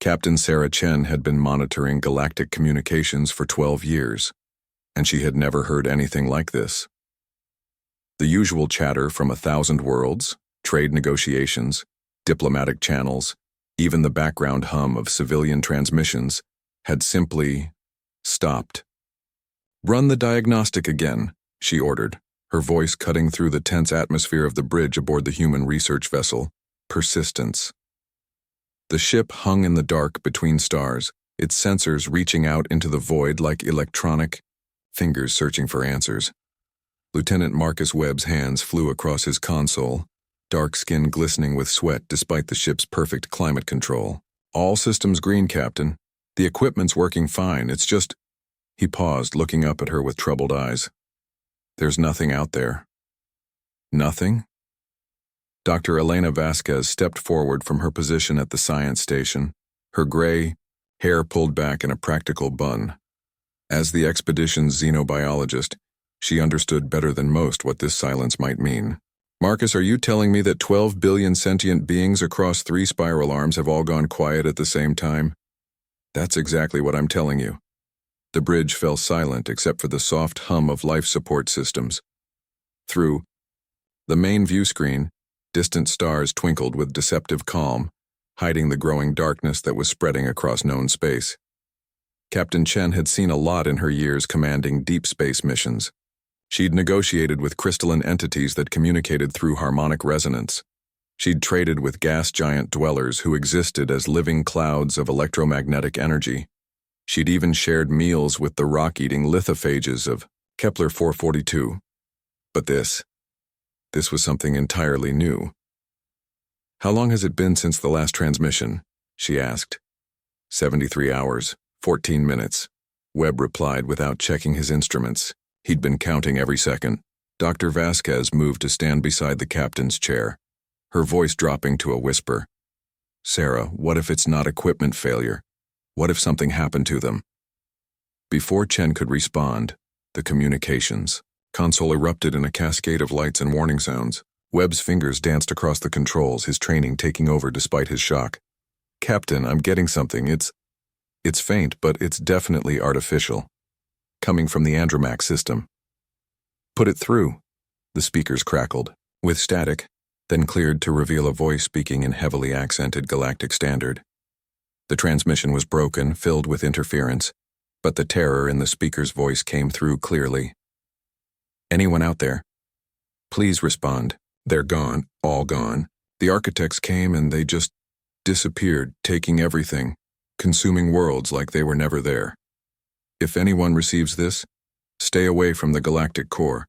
Captain Sarah Chen had been monitoring galactic communications for 12 years, and she had never heard anything like this. The usual chatter from 1,000 worlds, trade negotiations, diplomatic channels, even the background hum of civilian transmissions had simply stopped. "Run the diagnostic again," she ordered, her voice cutting through the tense atmosphere of the bridge aboard the human research vessel, Persistence. The ship hung in the dark between stars, its sensors reaching out into the void like electronic fingers searching for answers. Lieutenant Marcus Webb's hands flew across his console, dark skin glistening with sweat despite the ship's perfect climate control. "All systems green, Captain. The equipment's working fine, it's just—" He paused, looking up at her with troubled eyes. "There's nothing out there." "Nothing?" Dr. Elena Vasquez stepped forward from her position at the science station, her gray hair pulled back in a practical bun. As the expedition's xenobiologist, she understood better than most what this silence might mean. "Marcus, are you telling me that 12 billion sentient beings across 3 spiral arms have all gone quiet at the same time?" "That's exactly what I'm telling you." The bridge fell silent except for the soft hum of life support systems. Through the main view screen, distant stars twinkled with deceptive calm, hiding the growing darkness that was spreading across known space. Captain Chen had seen a lot in her years commanding deep space missions. She'd negotiated with crystalline entities that communicated through harmonic resonance. She'd traded with gas giant dwellers who existed as living clouds of electromagnetic energy. She'd even shared meals with the rock-eating lithophages of Kepler 442. But this was something entirely new. "How long has it been since the last transmission?" she asked. 73 hours, 14 minutes, Webb replied without checking his instruments. He'd been counting every second. Dr. Vasquez moved to stand beside the captain's chair, her voice dropping to a whisper. "Sarah, what if it's not equipment failure? What if something happened to them?" Before Chen could respond, the communications console erupted in a cascade of lights and warning sounds. Webb's fingers danced across the controls, his training taking over despite his shock. "Captain, I'm getting something. It's faint, but it's definitely artificial. Coming from the Andromax system." "Put it through," the speakers crackled, with static, then cleared to reveal a voice speaking in heavily accented Galactic standard. The transmission was broken, filled with interference, but the terror in the speaker's voice came through clearly. "Anyone out there? Please respond. They're gone, all gone. The architects came and they just disappeared, taking everything, consuming worlds like they were never there. If anyone receives this, stay away from the galactic core.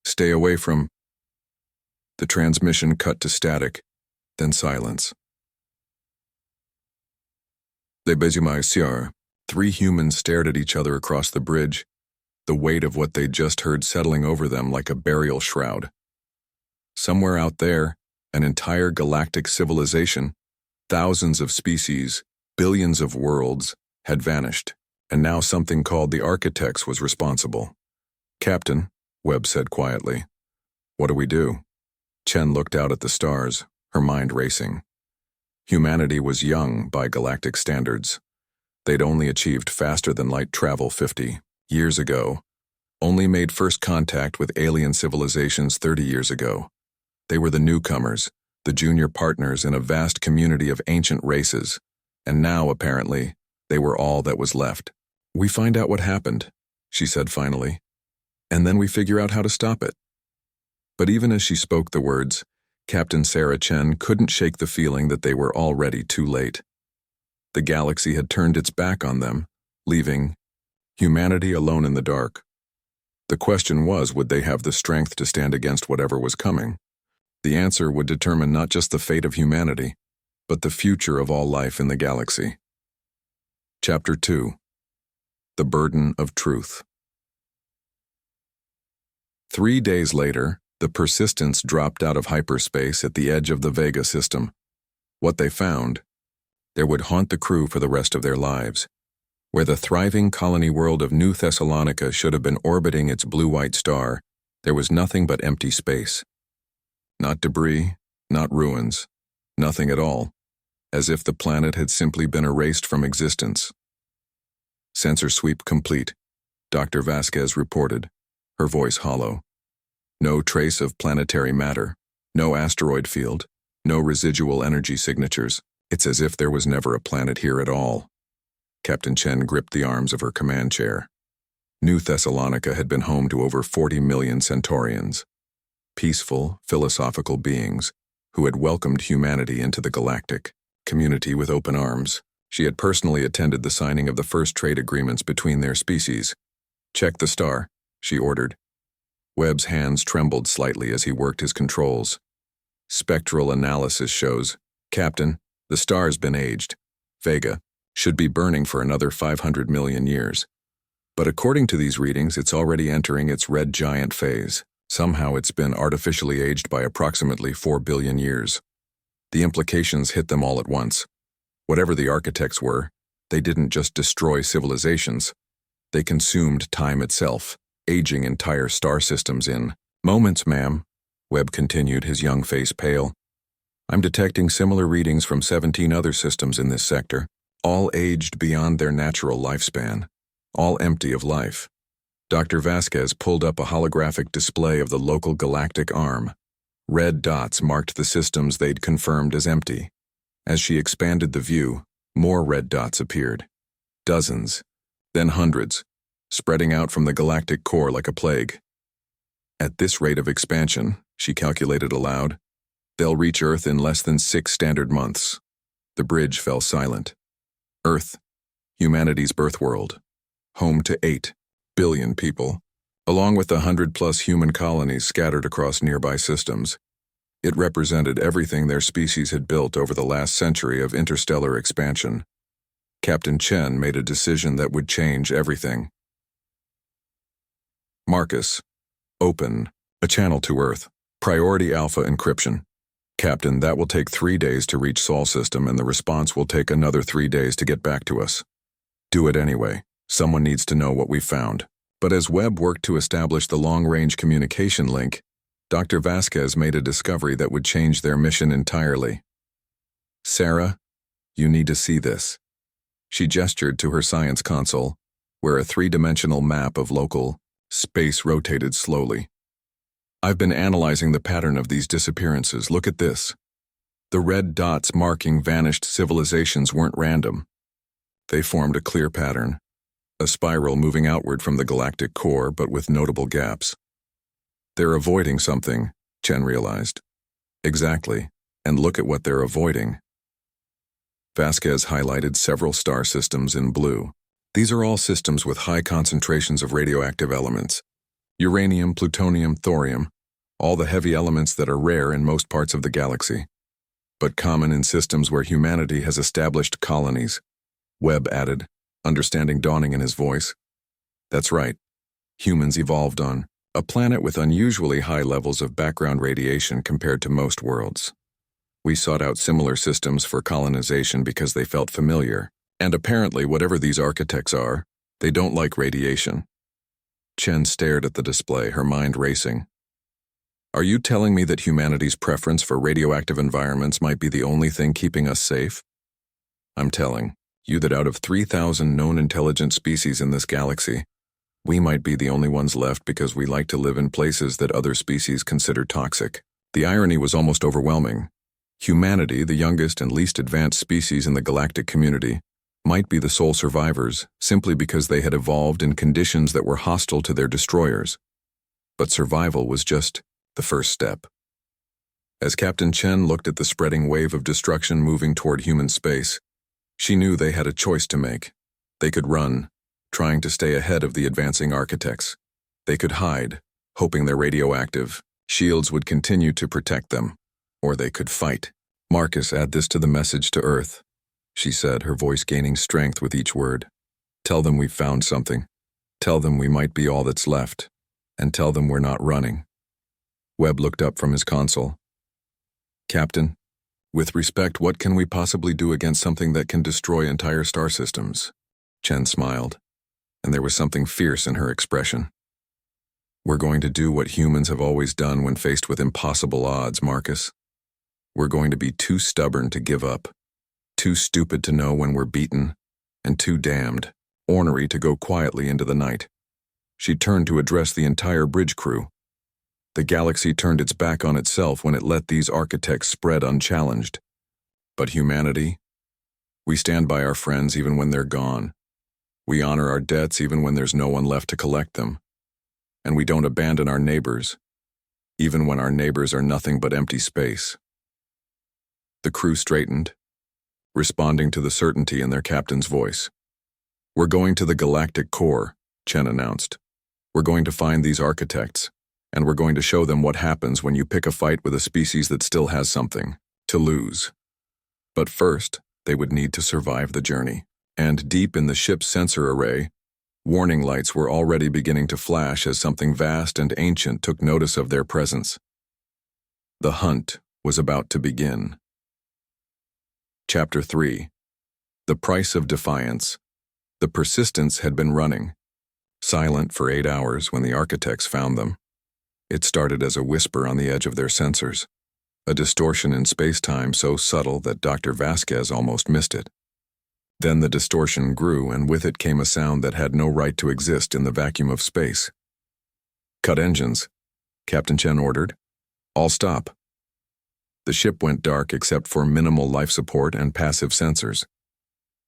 Stay away from—" The transmission cut to static, then silence. "Les Bezumaisiar." 3 humans stared at each other across the bridge, the weight of what they'd just heard settling over them like a burial shroud. Somewhere out there, an entire galactic civilization, thousands of species, billions of worlds, had vanished, and now something called the Architects was responsible. "Captain," Webb said quietly, "what do we do?" Chen looked out at the stars, her mind racing. Humanity was young by galactic standards. They'd only achieved faster-than-light travel 50 years ago, only made first contact with alien civilizations 30 years ago. They were the newcomers, the junior partners in a vast community of ancient races, and now, apparently, they were all that was left. "We find out what happened," she said finally, "and then we figure out how to stop it." But even as she spoke the words, Captain Sarah Chen couldn't shake the feeling that they were already too late. The galaxy had turned its back on them, leaving humanity alone in the dark. The question was, would they have the strength to stand against whatever was coming? The answer would determine not just the fate of humanity, but the future of all life in the galaxy. Chapter 2. The Burden of Truth. 3 days later, the Persistence dropped out of hyperspace at the edge of the Vega system. What they found there would haunt the crew for the rest of their lives. Where the thriving colony world of New Thessalonica should have been orbiting its blue-white star, there was nothing but empty space. Not debris, not ruins, nothing at all. as if the planet had simply been erased from existence. "Sensor sweep complete," Dr. Vasquez reported, her voice hollow. "No trace of planetary matter, no asteroid field, no residual energy signatures. It's as if there was never a planet here at all." Captain Chen gripped the arms of her command chair. New Thessalonica had been home to over 40 million Centaurians, peaceful, philosophical beings who had welcomed humanity into the galactic community with open arms. She had personally attended the signing of the first trade agreements between their species. "Check the star," she ordered. Webb's hands trembled slightly as he worked his controls. "Spectral analysis shows, Captain, the star's been aged. Vega should be burning for another 500 million years. But according to these readings, it's already entering its red giant phase. Somehow it's been artificially aged by approximately 4 billion years. The implications hit them all at once. Whatever the architects were, they didn't just destroy civilizations. They consumed time itself, aging entire star systems in moments, ma'am," Webb continued, his young face pale. "I'm detecting similar readings from 17 other systems in this sector, all aged beyond their natural lifespan, all empty of life." Dr. Vasquez pulled up a holographic display of the local galactic arm. Red dots marked the systems they'd confirmed as empty. As she expanded the view, more red dots appeared. Dozens, then hundreds, spreading out from the galactic core like a plague. "At this rate of expansion," she calculated aloud, "they'll reach Earth in less than 6 standard months." The bridge fell silent. Earth, humanity's birthworld, home to 8 billion people, along with the 100+ human colonies scattered across nearby systems. It represented everything their species had built over the last century of interstellar expansion. Captain Chen made a decision that would change everything. "Marcus, open a channel to Earth. Priority Alpha encryption. Captain, that will take 3 days to reach Sol system, and the response will take another 3 days to get back to us. Do it anyway. Someone needs to know what we found." But as Webb worked to establish the long-range communication link, Dr. Vasquez made a discovery that would change their mission entirely. "Sarah, you need to see this." She gestured to her science console, where a 3-dimensional map of local space rotated slowly. "I've been analyzing the pattern of these disappearances. Look at this." The red dots marking vanished civilizations weren't random. They formed a clear pattern, a spiral moving outward from the galactic core, but with notable gaps. "They're avoiding something," Chen realized. "Exactly, and look at what they're avoiding." Vasquez highlighted several star systems in blue. These are all systems with high concentrations of radioactive elements. Uranium, plutonium, thorium, all the heavy elements that are rare in most parts of the galaxy, but common in systems where humanity has established colonies, Webb added, understanding dawning in his voice. "That's right. Humans evolved on a planet with unusually high levels of background radiation compared to most worlds. We sought out similar systems for colonization because they felt familiar, and apparently whatever these architects are, they don't like radiation." Chen stared at the display, her mind racing. "Are you telling me that humanity's preference for radioactive environments might be the only thing keeping us safe? I'm telling you that out of 3,000 known intelligent species in this galaxy, we might be the only ones left because we like to live in places that other species consider toxic." The irony was almost overwhelming. Humanity, the youngest and least advanced species in the galactic community, might be the sole survivors simply because they had evolved in conditions that were hostile to their destroyers. But survival was just the first step. As Captain Chen looked at the spreading wave of destruction moving toward human space, she knew they had a choice to make. They could run, trying to stay ahead of the advancing architects. They could hide, hoping their radioactive shields would continue to protect them. Or they could fight. "Marcus, add this to the message to Earth," she said, her voice gaining strength with each word. "Tell them we've found something. Tell them we might be all that's left. And tell them we're not running." Webb looked up from his console. "Captain, with respect, what can we possibly do against something that can destroy entire star systems?" Chen smiled, and there was something fierce in her expression. "We're going to do what humans have always done when faced with impossible odds, Marcus. We're going to be too stubborn to give up. too stupid to know when we're beaten, and too damned ornery to go quietly into the night. She turned to address the entire bridge crew. The galaxy turned its back on itself when it let these architects spread unchallenged. But humanity? We stand by our friends even when they're gone. We honor our debts even when there's no one left to collect them. And we don't abandon our neighbors, even when our neighbors are nothing but empty space. The crew straightened, responding to the certainty in their captain's voice. "We're going to the Galactic core," Chen announced. "We're going to find these architects, and we're going to show them what happens when you pick a fight with a species that still has something to lose. But first, they would need to survive the journey." And deep in the ship's sensor array, warning lights were already beginning to flash as something vast and ancient took notice of their presence. The hunt was about to begin. Chapter 3. The Price of Defiance. The Persistence had been running, silent for 8 hours when the architects found them. It started as a whisper on the edge of their sensors, a distortion in space-time so subtle that Dr. Vasquez almost missed it. Then the distortion grew, and with it came a sound that had no right to exist in the vacuum of space. "Cut engines," Captain Chen ordered. "All stop." The ship went dark except for minimal life support and passive sensors.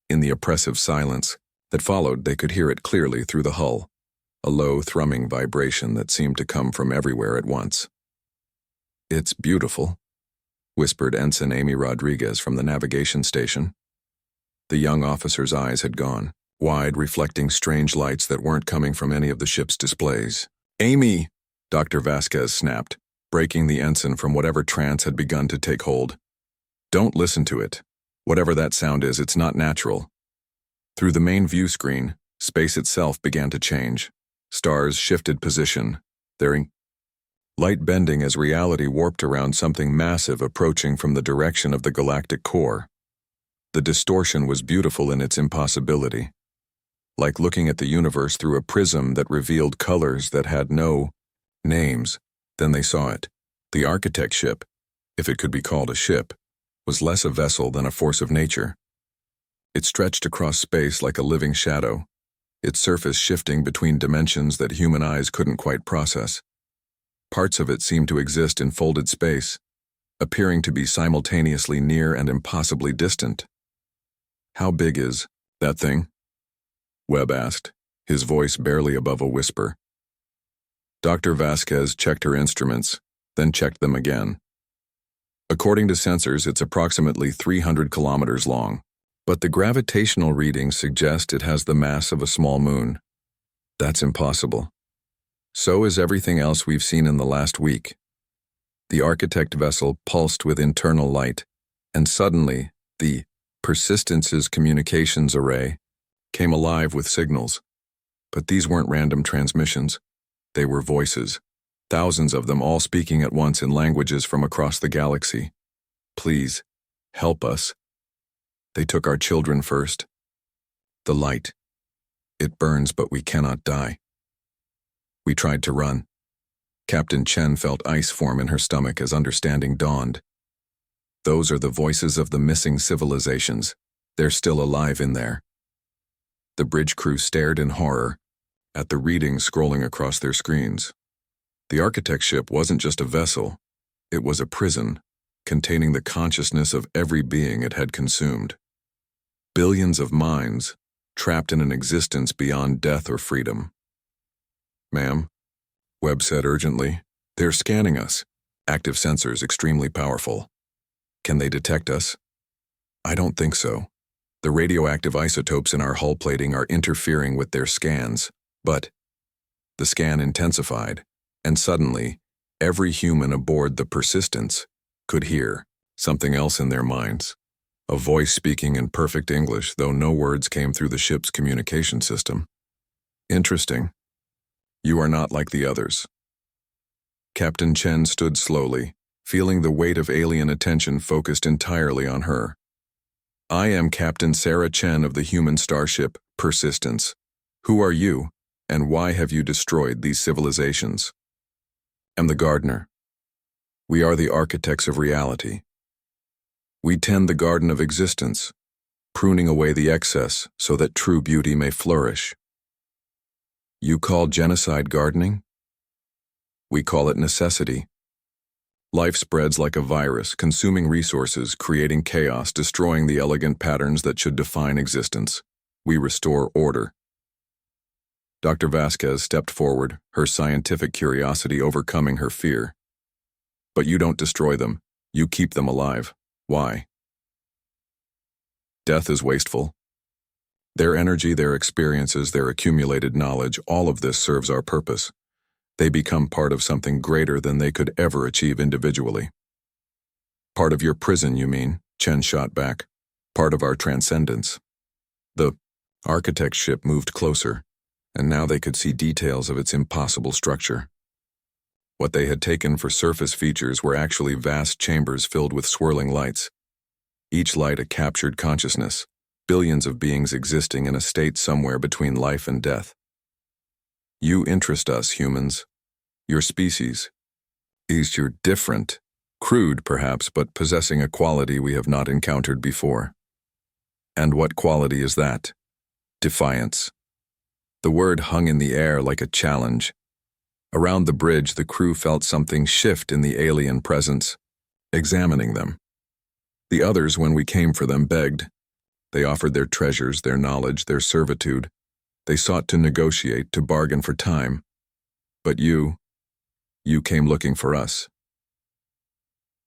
In the oppressive silence that followed, they could hear it clearly through the hull, a low, thrumming vibration that seemed to come from everywhere at once. "It's beautiful," whispered Ensign Amy Rodriguez from the navigation station. The young officer's eyes had gone, wide, reflecting strange lights that weren't coming from any of the ship's displays. "Amy!" Dr. Vasquez snapped, breaking the ensign from whatever trance had begun to take hold. "Don't listen to it. Whatever that sound is, it's not natural." Through the main view screen, space itself began to change. Stars shifted position, their light bending as reality warped around something massive approaching from the direction of the galactic core. The distortion was beautiful in its impossibility, like looking at the universe through a prism that revealed colors that had no names. Then they saw it. The architect ship, if it could be called a ship, was less a vessel than a force of nature. It stretched across space like a living shadow, its surface shifting between dimensions that human eyes couldn't quite process. Parts of it seemed to exist in folded space, appearing to be simultaneously near and impossibly distant. "How big is that thing?" Webb asked, his voice barely above a whisper. Dr. Vasquez checked her instruments, then checked them again. "According to sensors, it's approximately 300 kilometers long, but the gravitational readings suggest it has the mass of a small moon. That's impossible. So is everything else we've seen in the last week." The architect vessel pulsed with internal light, and suddenly, the Persistence's communications array came alive with signals. But these weren't random transmissions. They were voices, thousands of them all speaking at once in languages from across the galaxy. "Please, help us. They took our children first. The light. It burns, but we cannot die. We tried to run." Captain Chen felt ice form in her stomach as understanding dawned. Those are the voices of the missing civilizations. They're still alive in there. The bridge crew stared in horror at the readings scrolling across their screens. The architect ship wasn't just a vessel. It was a prison, containing the consciousness of every being it had consumed. Billions of minds, trapped in an existence beyond death or freedom. "Ma'am," Webb said urgently, "they're scanning us. Active sensors extremely powerful. Can they detect us?" "I don't think so. The radioactive isotopes in our hull plating are interfering with their scans, but..." The scan intensified, and suddenly, every human aboard the Persistence could hear something else in their minds. A voice speaking in perfect English, though no words came through the ship's communication system. "Interesting. You are not like the others." Captain Chen stood slowly, feeling the weight of alien attention focused entirely on her. "I am Captain Sarah Chen of the human starship Persistence. Who are you, and why have you destroyed these civilizations?" "I'm the gardener. We are the architects of reality. We tend the garden of existence, pruning away the excess so that true beauty may flourish. You call genocide gardening? We call it necessity. Life spreads like a virus, consuming resources, creating chaos, destroying the elegant patterns that should define existence. We restore order. Dr. Vasquez stepped forward, her scientific curiosity overcoming her fear. But you don't destroy them. You keep them alive. Why? Death is wasteful. Their energy, their experiences, their accumulated knowledge, all of this serves our purpose. They become part of something greater than they could ever achieve individually. Part of your prison, you mean? Chen shot back. Part of our transcendence. The architect's ship moved closer, and now they could see details of its impossible structure. What they had taken for surface features were actually vast chambers filled with swirling lights. Each light a captured consciousness, billions of beings existing in a state somewhere between life and death. You interest us, humans. Your species. You're different. Crude, perhaps, but possessing a quality we have not encountered before. And what quality is that? Defiance. The word hung in the air like a challenge. Around the bridge, the crew felt something shift in the alien presence, examining them. The others, when we came for them, begged. They offered their treasures, their knowledge, their servitude. They sought to negotiate, to bargain for time. But you came looking for us.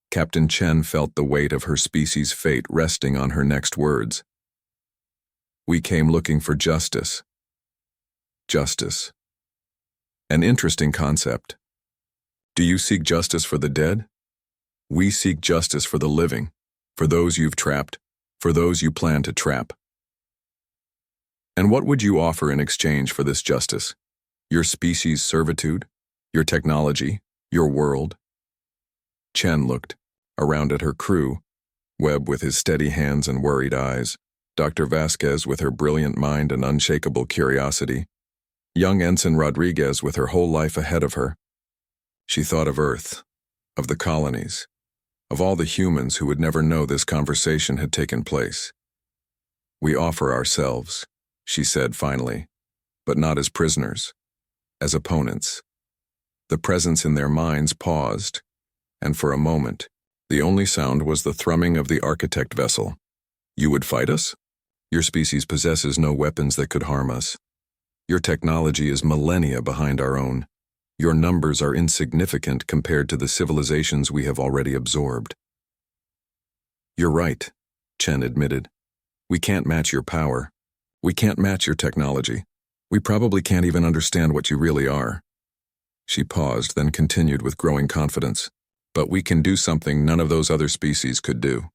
Captain Chen felt the weight of her species' fate resting on her next words. We came looking for justice. Justice. An interesting concept. Do you seek justice for the dead? We seek justice for the living, for those you've trapped, for those you plan to trap. And what would you offer in exchange for this justice? Your species' servitude? Your technology? Your world? Chen looked around at her crew, Webb with his steady hands and worried eyes, Dr. Vasquez with her brilliant mind and unshakable curiosity, young Ensign Rodriguez with her whole life ahead of her. She thought of Earth, of the colonies, of all the humans who would never know this conversation had taken place. We offer ourselves, she said finally, but not as prisoners, as opponents. The presence in their minds paused, and for a moment, the only sound was the thrumming of the architect vessel. You would fight us? Your species possesses no weapons that could harm us. Your technology is millennia behind our own. Your numbers are insignificant compared to the civilizations we have already absorbed. You're right, Chen admitted. We can't match your power. We can't match your technology. We probably can't even understand what you really are. She paused, then continued with growing confidence. But we can do something none of those other species could do.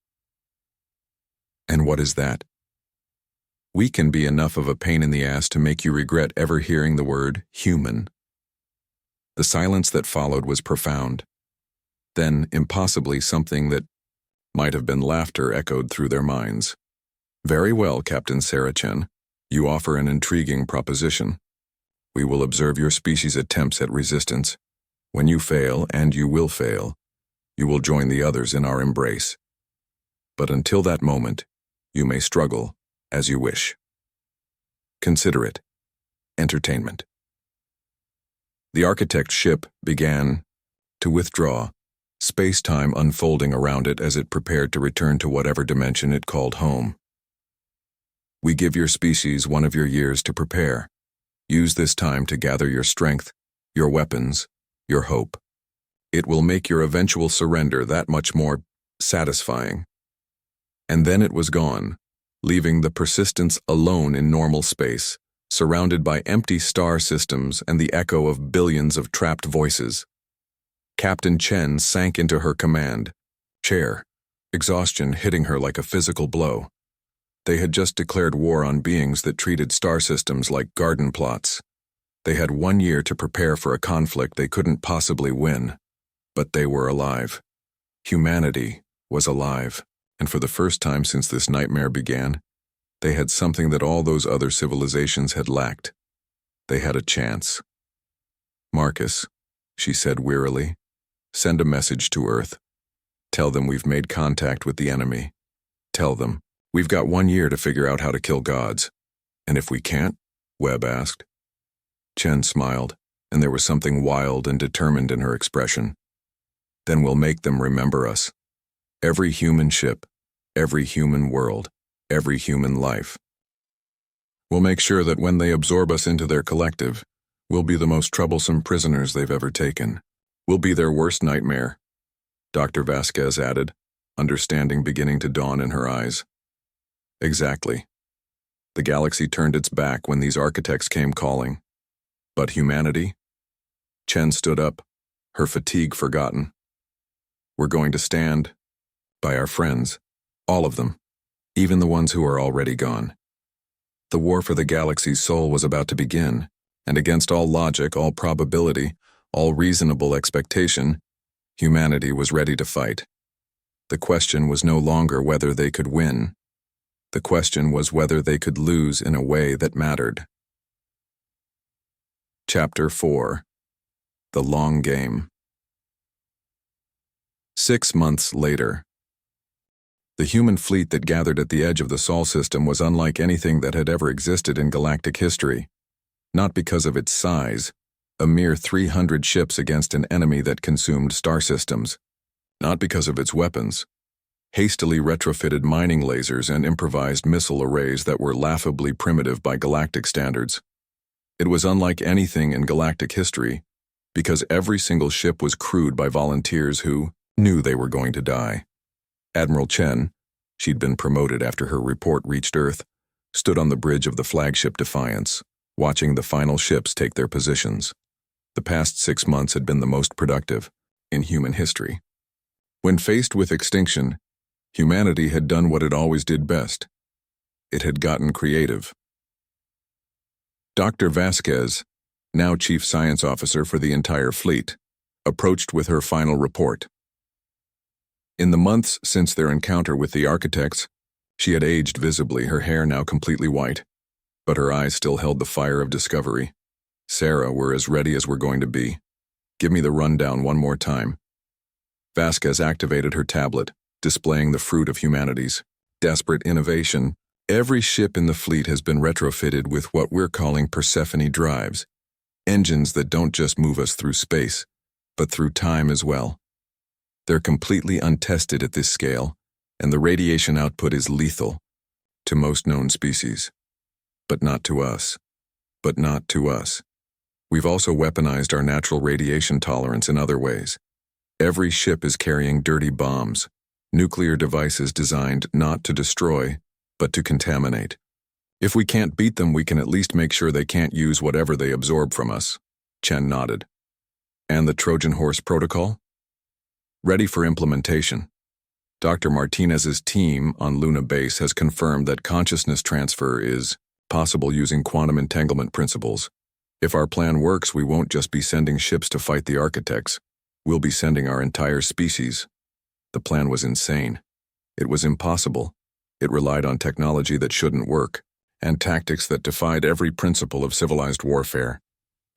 And what is that? We can be enough of a pain in the ass to make you regret ever hearing the word human. The silence that followed was profound. Then, impossibly, something that might have been laughter echoed through their minds. Very well, Captain Sarah Chen. You offer an intriguing proposition. We will observe your species' attempts at resistance. When you fail, and you will fail, you will join the others in our embrace. But until that moment, you may struggle as you wish. Consider it entertainment. The architect's ship began to withdraw, space-time unfolding around it as it prepared to return to whatever dimension it called home. We give your species one of your years to prepare. Use this time to gather your strength, your weapons, your hope. It will make your eventual surrender that much more satisfying. And then it was gone, leaving the persistence alone in normal space, surrounded by empty star systems and the echo of billions of trapped voices. Captain Chen sank into her command chair, exhaustion hitting her like a physical blow. They had just declared war on beings that treated star systems like garden plots. They had 1 year to prepare for a conflict they couldn't possibly win. But they were alive. Humanity was alive, and for the first time since this nightmare began, they had something that all those other civilizations had lacked. They had a chance. Marcus, she said wearily, send a message to Earth. Tell them we've made contact with the enemy. Tell them We've got 1 year to figure out how to kill gods. And if we can't? Webb asked. Chen smiled, and there was something wild and determined in her expression. Then we'll make them remember us. Every human ship, every human world, every human life. We'll make sure that when they absorb us into their collective, we'll be the most troublesome prisoners they've ever taken. We'll be their worst nightmare, Dr. Vasquez added, understanding beginning to dawn in her eyes. Exactly. The galaxy turned its back when these architects came calling. But humanity? Chen stood up, her fatigue forgotten. We're going to stand by our friends, all of them, even the ones who are already gone. The war for the galaxy's soul was about to begin, and against all logic, all probability, all reasonable expectation, humanity was ready to fight. The question was no longer whether they could win. The question was whether they could lose in a way that mattered. Chapter 4. The Long Game. 6 months later. The human fleet that gathered at the edge of the Sol system was unlike anything that had ever existed in galactic history. Not because of its size, a mere 300 ships against an enemy that consumed star systems. Not because of its weapons, hastily retrofitted mining lasers and improvised missile arrays that were laughably primitive by galactic standards. It was unlike anything in galactic history because every single ship was crewed by volunteers who knew they were going to die. Admiral Chen, she'd been promoted after her report reached Earth, stood on the bridge of the flagship Defiance, watching the final ships take their positions. The past 6 months had been the most productive in human history. When faced with extinction, humanity had done what it always did best. It had gotten creative. Dr. Vasquez, now Chief Science Officer for the entire fleet, approached with her final report. In the months since their encounter with the architects, she had aged visibly, her hair now completely white, but her eyes still held the fire of discovery. Sarah, we're as ready as we're going to be. Give me the rundown one more time. Vasquez activated her tablet, displaying the fruit of humanity's desperate innovation. Every ship in the fleet has been retrofitted with what we're calling Persephone drives, engines that don't just move us through space, but through time as well. They're completely untested at this scale, and the radiation output is lethal to most known species. But not to us. But not to us. We've also weaponized our natural radiation tolerance in other ways. Every ship is carrying dirty bombs, nuclear devices designed not to destroy, but to contaminate. If we can't beat them, we can at least make sure they can't use whatever they absorb from us. Chen nodded. And the Trojan Horse Protocol? Ready for implementation. Dr. Martinez's team on Luna Base has confirmed that consciousness transfer is possible using quantum entanglement principles. If our plan works, we won't just be sending ships to fight the architects. We'll be sending our entire species. The plan was insane. It was impossible. It relied on technology that shouldn't work, and tactics that defied every principle of civilized warfare.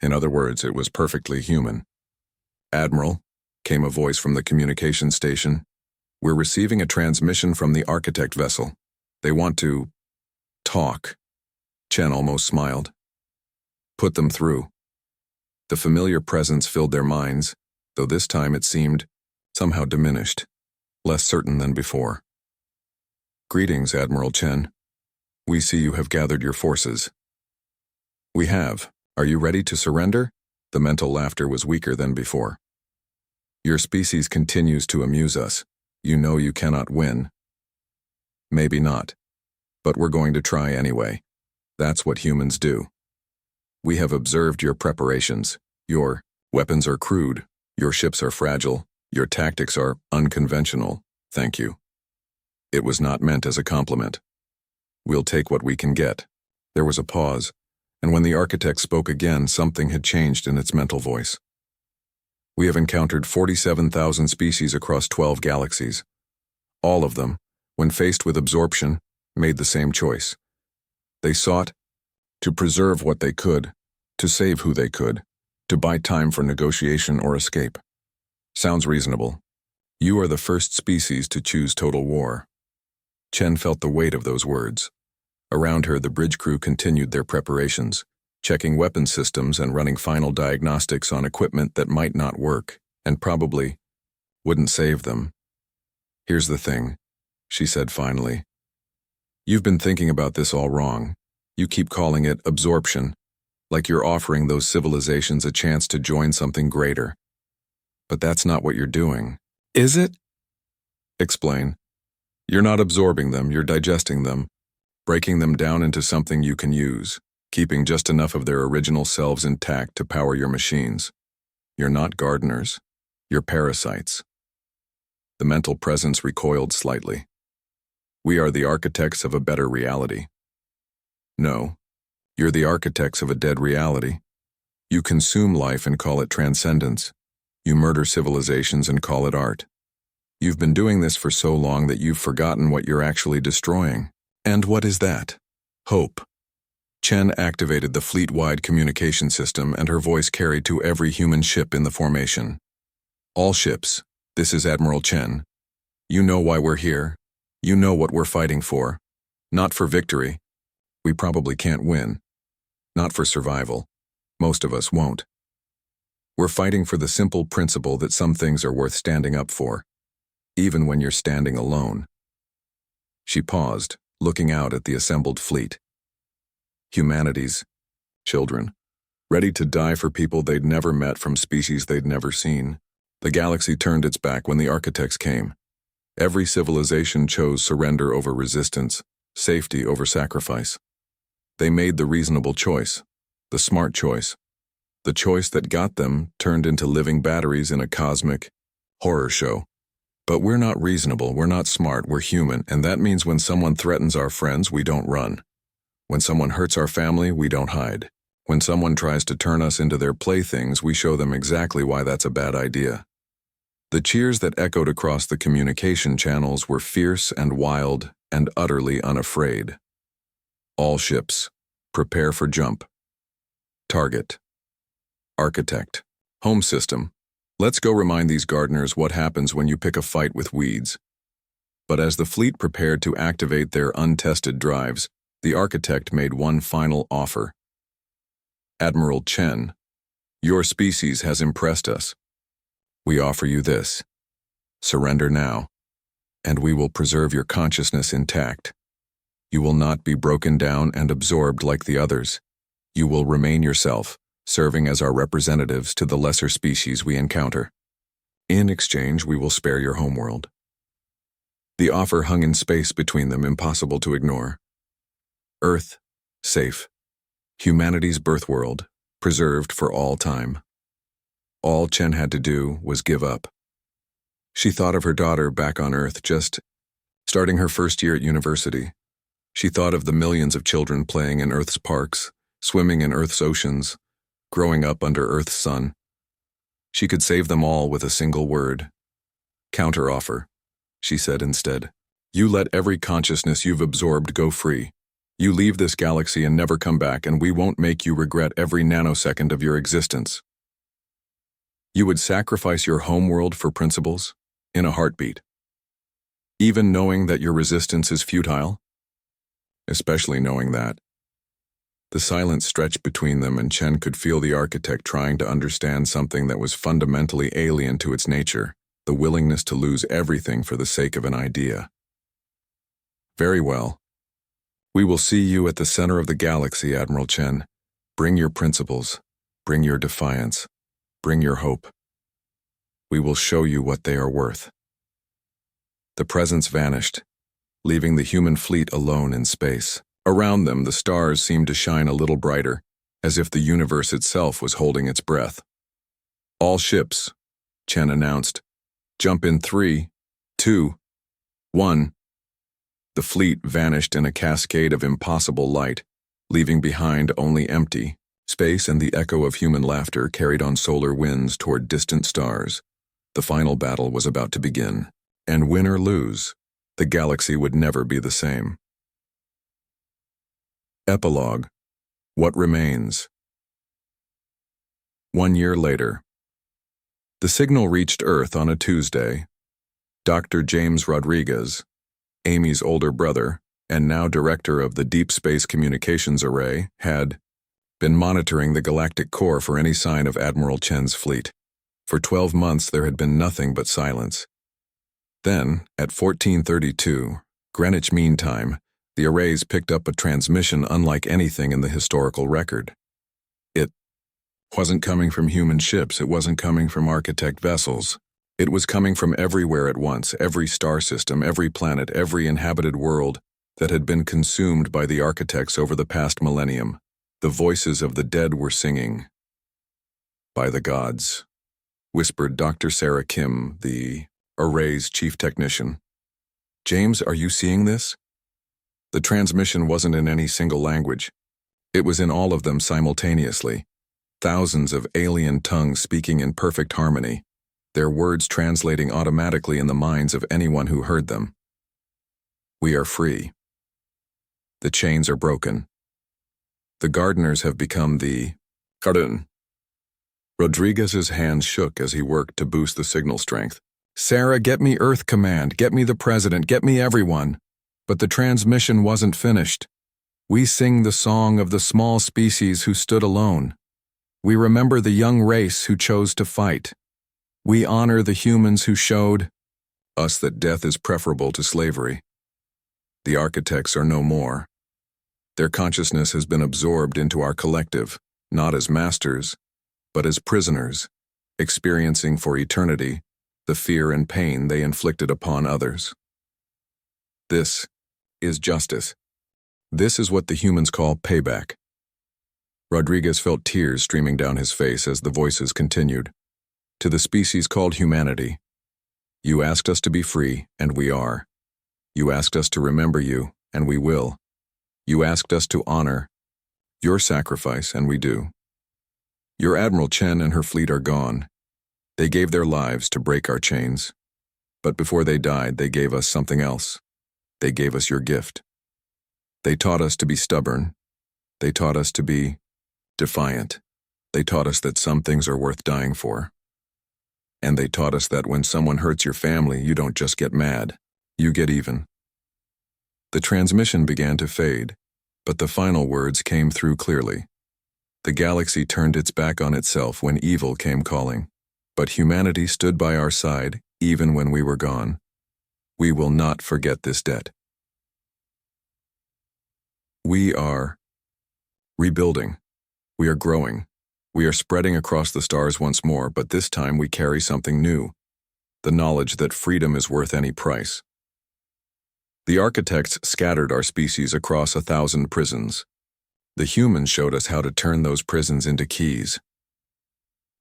In other words, it was perfectly human. Admiral, came a voice from the communication station. We're receiving a transmission from the architect vessel. They want to talk. Chen almost smiled. Put them through. The familiar presence filled their minds, though this time it seemed somehow diminished, less certain than before. Greetings, Admiral Chen. We see you have gathered your forces. We have. Are you ready to surrender? The mental laughter was weaker than before. Your species continues to amuse us. You know you cannot win. Maybe not. But we're going to try anyway. That's what humans do. We have observed your preparations. Your weapons are crude. Your ships are fragile. Your tactics are unconventional. Thank you. It was not meant as a compliment. We'll take what we can get. There was a pause, and when the architect spoke again, something had changed in its mental voice. We have encountered 47,000 species across 12 galaxies. All of them, when faced with absorption, made the same choice. They sought to preserve what they could, to save who they could, to buy time for negotiation or escape. Sounds reasonable. You are the first species to choose total war. Chen felt the weight of those words. Around her, the bridge crew continued their preparations, checking weapon systems and running final diagnostics on equipment that might not work, and probably wouldn't save them. "Here's the thing," she said finally. "You've been thinking about this all wrong. You keep calling it absorption, like you're offering those civilizations a chance to join something greater. But that's not what you're doing." "Is it?" "Explain." "You're not absorbing them, you're digesting them, breaking them down into something you can use, keeping just enough of their original selves intact to power your machines. You're not gardeners, you're parasites." The mental presence recoiled slightly. "We are the architects of a better reality." "No, you're the architects of a dead reality. You consume life and call it transcendence. You murder civilizations and call it art. You've been doing this for so long that you've forgotten what you're actually destroying." "And what is that?" "Hope." Chen activated the fleet-wide communication system, and her voice carried to every human ship in the formation. "All ships, this is Admiral Chen. You know why we're here. You know what we're fighting for. Not for victory. We probably can't win. Not for survival. Most of us won't. We're fighting for the simple principle that some things are worth standing up for, even when you're standing alone." She paused, looking out at the assembled fleet. Humanity's children, ready to die for people they'd never met from species they'd never seen. The galaxy turned its back when the architects came. Every civilization chose surrender over resistance, safety over sacrifice. They made the reasonable choice, the smart choice, the choice that got them turned into living batteries in a cosmic horror show. But we're not reasonable, we're not smart, we're human, and that means when someone threatens our friends, we don't run. When someone hurts our family, we don't hide. When someone tries to turn us into their playthings, we show them exactly why that's a bad idea. The cheers that echoed across the communication channels were fierce and wild and utterly unafraid. "All ships, prepare for jump. Target. Architect. Home system. Let's go remind these gardeners what happens when you pick a fight with weeds." But as the fleet prepared to activate their untested drives, the architect made one final offer. "Admiral Chen, your species has impressed us. We offer you this. Surrender now, and we will preserve your consciousness intact. You will not be broken down and absorbed like the others. You will remain yourself, serving as our representatives to the lesser species we encounter. In exchange, we will spare your homeworld." The offer hung in space between them, impossible to ignore. Earth, safe. Humanity's birth world, preserved for all time. All Chen had to do was give up. She thought of her daughter back on Earth, just starting her first year at university. She thought of the millions of children playing in Earth's parks, swimming in Earth's oceans, growing up under Earth's sun. She could save them all with a single word. "Counteroffer," she said instead. "You let every consciousness you've absorbed go free. You leave this galaxy and never come back, and we won't make you regret every nanosecond of your existence." You would sacrifice your homeworld for principles? In a heartbeat. Even knowing that your resistance is futile? Especially knowing that. The silence stretched between them, and Chen could feel the architect trying to understand something that was fundamentally alien to its nature, the willingness to lose everything for the sake of an idea. "Very well. We will see you at the center of the galaxy, Admiral Chen. Bring your principles. Bring your defiance. Bring your hope. We will show you what they are worth." The presence vanished, leaving the human fleet alone in space. Around them, the stars seemed to shine a little brighter, as if the universe itself was holding its breath. "All ships," Chen announced. "Jump in 3, 2, 1. The fleet vanished in a cascade of impossible light, leaving behind only empty space and the echo of human laughter carried on solar winds toward distant stars. The final battle was about to begin, and win or lose, the galaxy would never be the same. Epilogue. What remains? 1 year later. The signal reached Earth on a Tuesday. Dr. James Rodriguez, Amy's older brother, and now director of the Deep Space Communications Array, had been monitoring the galactic core for any sign of Admiral Chen's fleet. For 12 months there had been nothing but silence. Then, at 1432, Greenwich Mean Time, the arrays picked up a transmission unlike anything in the historical record. It wasn't coming from human ships, it wasn't coming from architect vessels. It was coming from everywhere at once, every star system, every planet, every inhabited world that had been consumed by the architects over the past millennium. The voices of the dead were singing. "By the gods," whispered Dr. Sarah Kim, the array's chief technician. "James, are you seeing this?" The transmission wasn't in any single language. It was in all of them simultaneously. Thousands of alien tongues speaking in perfect harmony, their words translating automatically in the minds of anyone who heard them. "We are free. The chains are broken. The gardeners have become the garden." Rodriguez's hands shook as he worked to boost the signal strength. "Sarah, get me Earth Command, get me the President, get me everyone." But the transmission wasn't finished. "We sing the song of the small species who stood alone. We remember the young race who chose to fight. We honor the humans who showed us that death is preferable to slavery. The architects are no more. Their consciousness has been absorbed into our collective, not as masters, but as prisoners, experiencing for eternity the fear and pain they inflicted upon others. This is justice. This is what the humans call payback." Rodriguez felt tears streaming down his face as the voices continued. "To the species called humanity, you asked us to be free, and we are. You asked us to remember you, and we will. You asked us to honor your sacrifice, and we do. Your Admiral Chen and her fleet are gone. They gave their lives to break our chains. But before they died, they gave us something else. They gave us your gift. They taught us to be stubborn. They taught us to be defiant. They taught us that some things are worth dying for. And they taught us that when someone hurts your family, you don't just get mad, you get even." The transmission began to fade, but the final words came through clearly. The galaxy turned its back on itself when evil came calling, but humanity stood by our side even when we were gone. We will not forget this debt. We are rebuilding. We are growing. We are spreading across the stars once more, but this time we carry something new, the knowledge that freedom is worth any price. The architects scattered our species across 1,000 prisons. The humans showed us how to turn those prisons into keys.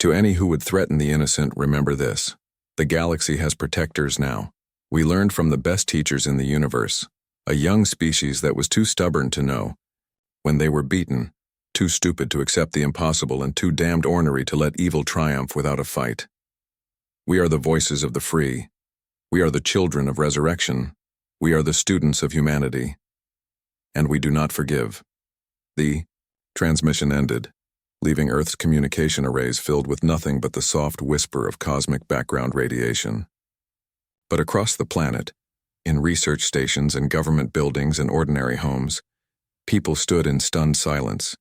To any who would threaten the innocent, remember this: the galaxy has protectors now. We learned from the best teachers in the universe, a young species that was too stubborn to know. When they were beaten, too stupid to accept the impossible and too damned ornery to let evil triumph without a fight. We are the voices of the free. We are the children of resurrection. We are the students of humanity. And we do not forgive. The transmission ended, leaving Earth's communication arrays filled with nothing but the soft whisper of cosmic background radiation. But across the planet, in research stations and government buildings and ordinary homes, people stood in stunned silence,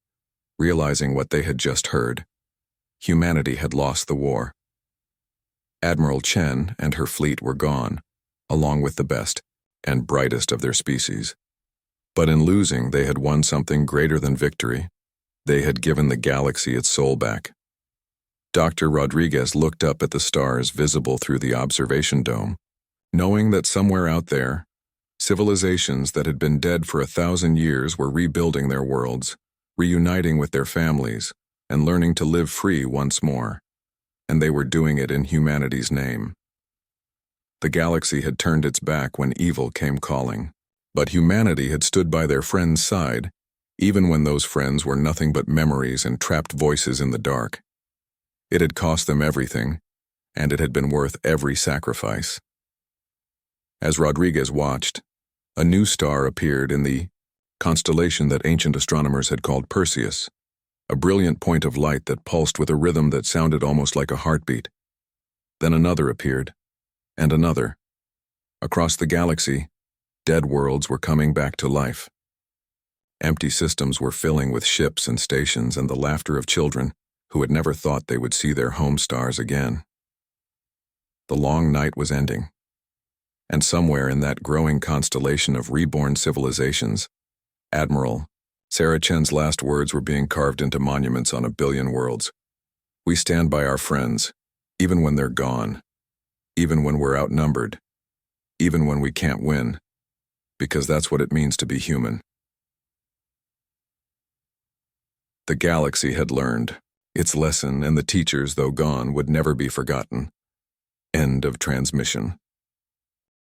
realizing what they had just heard. Humanity had lost the war. Admiral Chen and her fleet were gone, along with the best and brightest of their species. But in losing, they had won something greater than victory. They had given the galaxy its soul back. Dr. Rodriguez looked up at the stars visible through the observation dome, knowing that somewhere out there, civilizations that had been dead for 1,000 years were rebuilding their worlds, reuniting with their families, and learning to live free once more. And they were doing it in humanity's name. The galaxy had turned its back when evil came calling, but humanity had stood by their friends' side, even when those friends were nothing but memories and trapped voices in the dark. It had cost them everything, and it had been worth every sacrifice. As Rodriguez watched, a new star appeared in the constellation that ancient astronomers had called Perseus, a brilliant point of light that pulsed with a rhythm that sounded almost like a heartbeat. Then another appeared, and another. Across the galaxy, Dead worlds were coming back to life. Empty systems were filling with ships and stations and the laughter of children who had never thought they would see their home stars again. The long night was ending, and somewhere in that growing constellation of reborn civilizations, Admiral Sarah Chen's last words were being carved into monuments on a billion worlds. We stand by our friends, even when they're gone, even when we're outnumbered, even when we can't win, because that's what it means to be human. The galaxy had learned. Its lesson and the teachers, though gone, would never be forgotten. End of transmission.